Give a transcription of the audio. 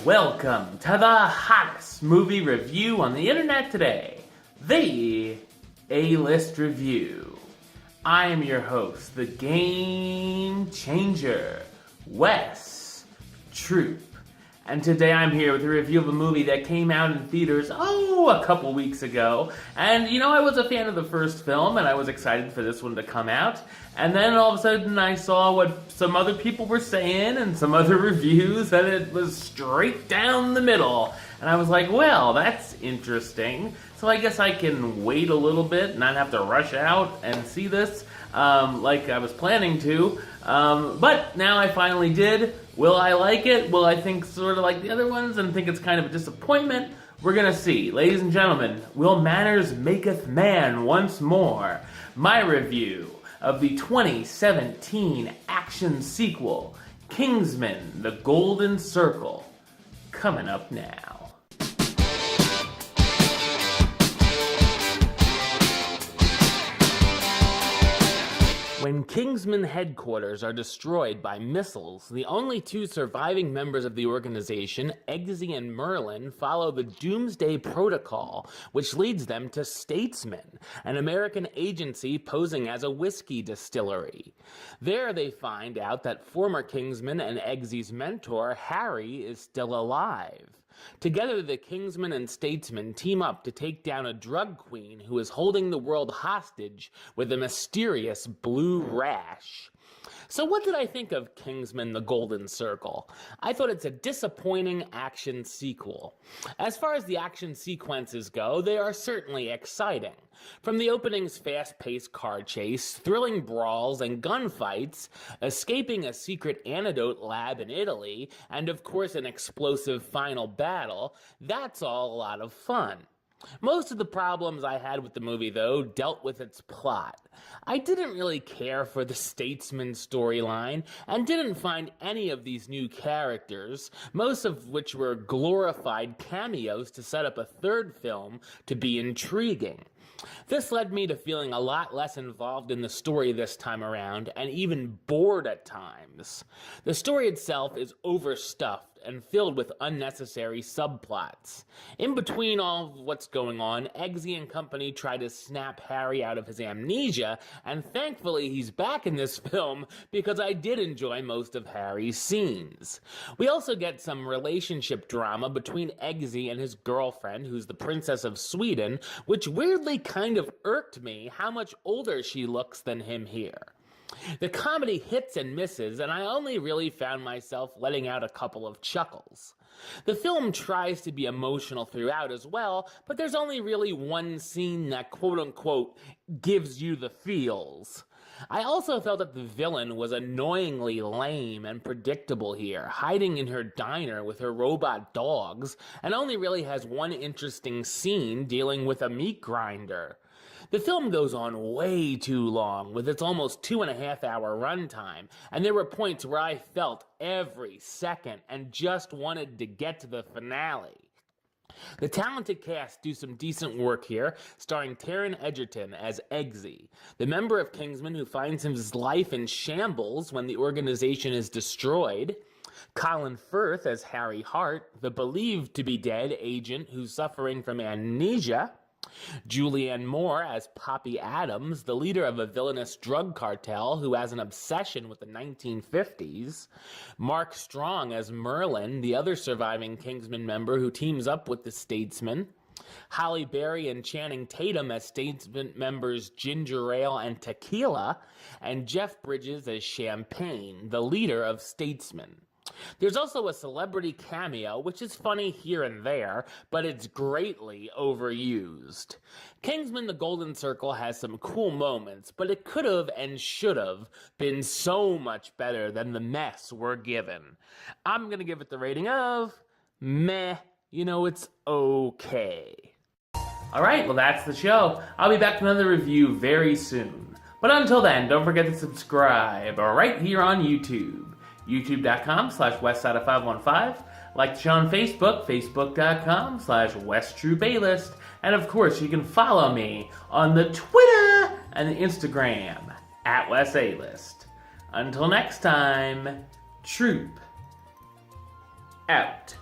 Welcome to the hottest movie review on the internet today, the A-List Review. I am your host, the Game Changer, Wes Troop. And today I'm here with a review of a movie that came out in theaters, a couple weeks ago. And, I was a fan of the first film, and I was excited for this one to come out. And then all of a sudden I saw what some other people were saying and some other reviews, and it was straight down the middle. And I was like, well, that's interesting. So I guess I can wait a little bit, not have to rush out and see this like I was planning to. But now I finally did. Will I like it? Will I think sort of like the other ones and think it's kind of a disappointment? We're gonna see. Ladies and gentlemen, will manners maketh man once more? My review of the 2017 action sequel, Kingsman, The Golden Circle, coming up now. When Kingsman headquarters are destroyed by missiles, the only two surviving members of the organization, Eggsy and Merlin, follow the Doomsday Protocol, which leads them to Statesman, an American agency posing as a whiskey distillery. There they find out that former Kingsman and Eggsy's mentor, Harry, is still alive. Together, the Kingsman and Statesman team up to take down a drug queen who is holding the world hostage with a mysterious blue rash. So what did I think of Kingsman: The Golden Circle? I thought it's a disappointing action sequel. As far as the action sequences go, they are certainly exciting. From the opening's fast-paced car chase, thrilling brawls and gunfights, escaping a secret antidote lab in Italy, and of course an explosive final battle, that's all a lot of fun. Most of the problems I had with the movie, though, dealt with its plot. I didn't really care for the Statesman storyline, and didn't find any of these new characters, most of which were glorified cameos to set up a third film, to be intriguing. This led me to feeling a lot less involved in the story this time around, and even bored at times. The story itself is overstuffed and filled with unnecessary subplots. In between all of what's going on, Eggsy and company try to snap Harry out of his amnesia, and thankfully he's back in this film because I did enjoy most of Harry's scenes. We also get some relationship drama between Eggsy and his girlfriend, who's the Princess of Sweden, which weirdly kind of irked me how much older she looks than him here. The comedy hits and misses, and I only really found myself letting out a couple of chuckles. The film tries to be emotional throughout as well, but there's only really one scene that quote-unquote gives you the feels. I also felt that the villain was annoyingly lame and predictable here, hiding in her diner with her robot dogs, and only really has one interesting scene dealing with a meat grinder. The film goes on way too long, with its almost 2.5-hour runtime, and there were points where I felt every second and just wanted to get to the finale. The talented cast do some decent work here, starring Taron Egerton as Eggsy, the member of Kingsman who finds his life in shambles when the organization is destroyed, Colin Firth as Harry Hart, the believed-to-be-dead agent who's suffering from amnesia, Julianne Moore as Poppy Adams, the leader of a villainous drug cartel who has an obsession with the 1950s, Mark Strong as Merlin, the other surviving Kingsman member who teams up with the Statesman, Halle Berry and Channing Tatum as Statesman members Ginger Ale and Tequila, and Jeff Bridges as Champagne, the leader of Statesman. There's also a celebrity cameo, which is funny here and there, but it's greatly overused. Kingsman: The Golden Circle has some cool moments, but it could have and should have been so much better than the mess we're given. I'm going to give it the rating of meh. It's okay. Alright, well that's the show. I'll be back with another review very soon. But until then, don't forget to subscribe right here on YouTube. youtube.com/westside515, like the show on Facebook, facebook.com/WestTrueBaylist, and of course you can follow me on the Twitter and the Instagram @WesAList. Until next time, Troop out.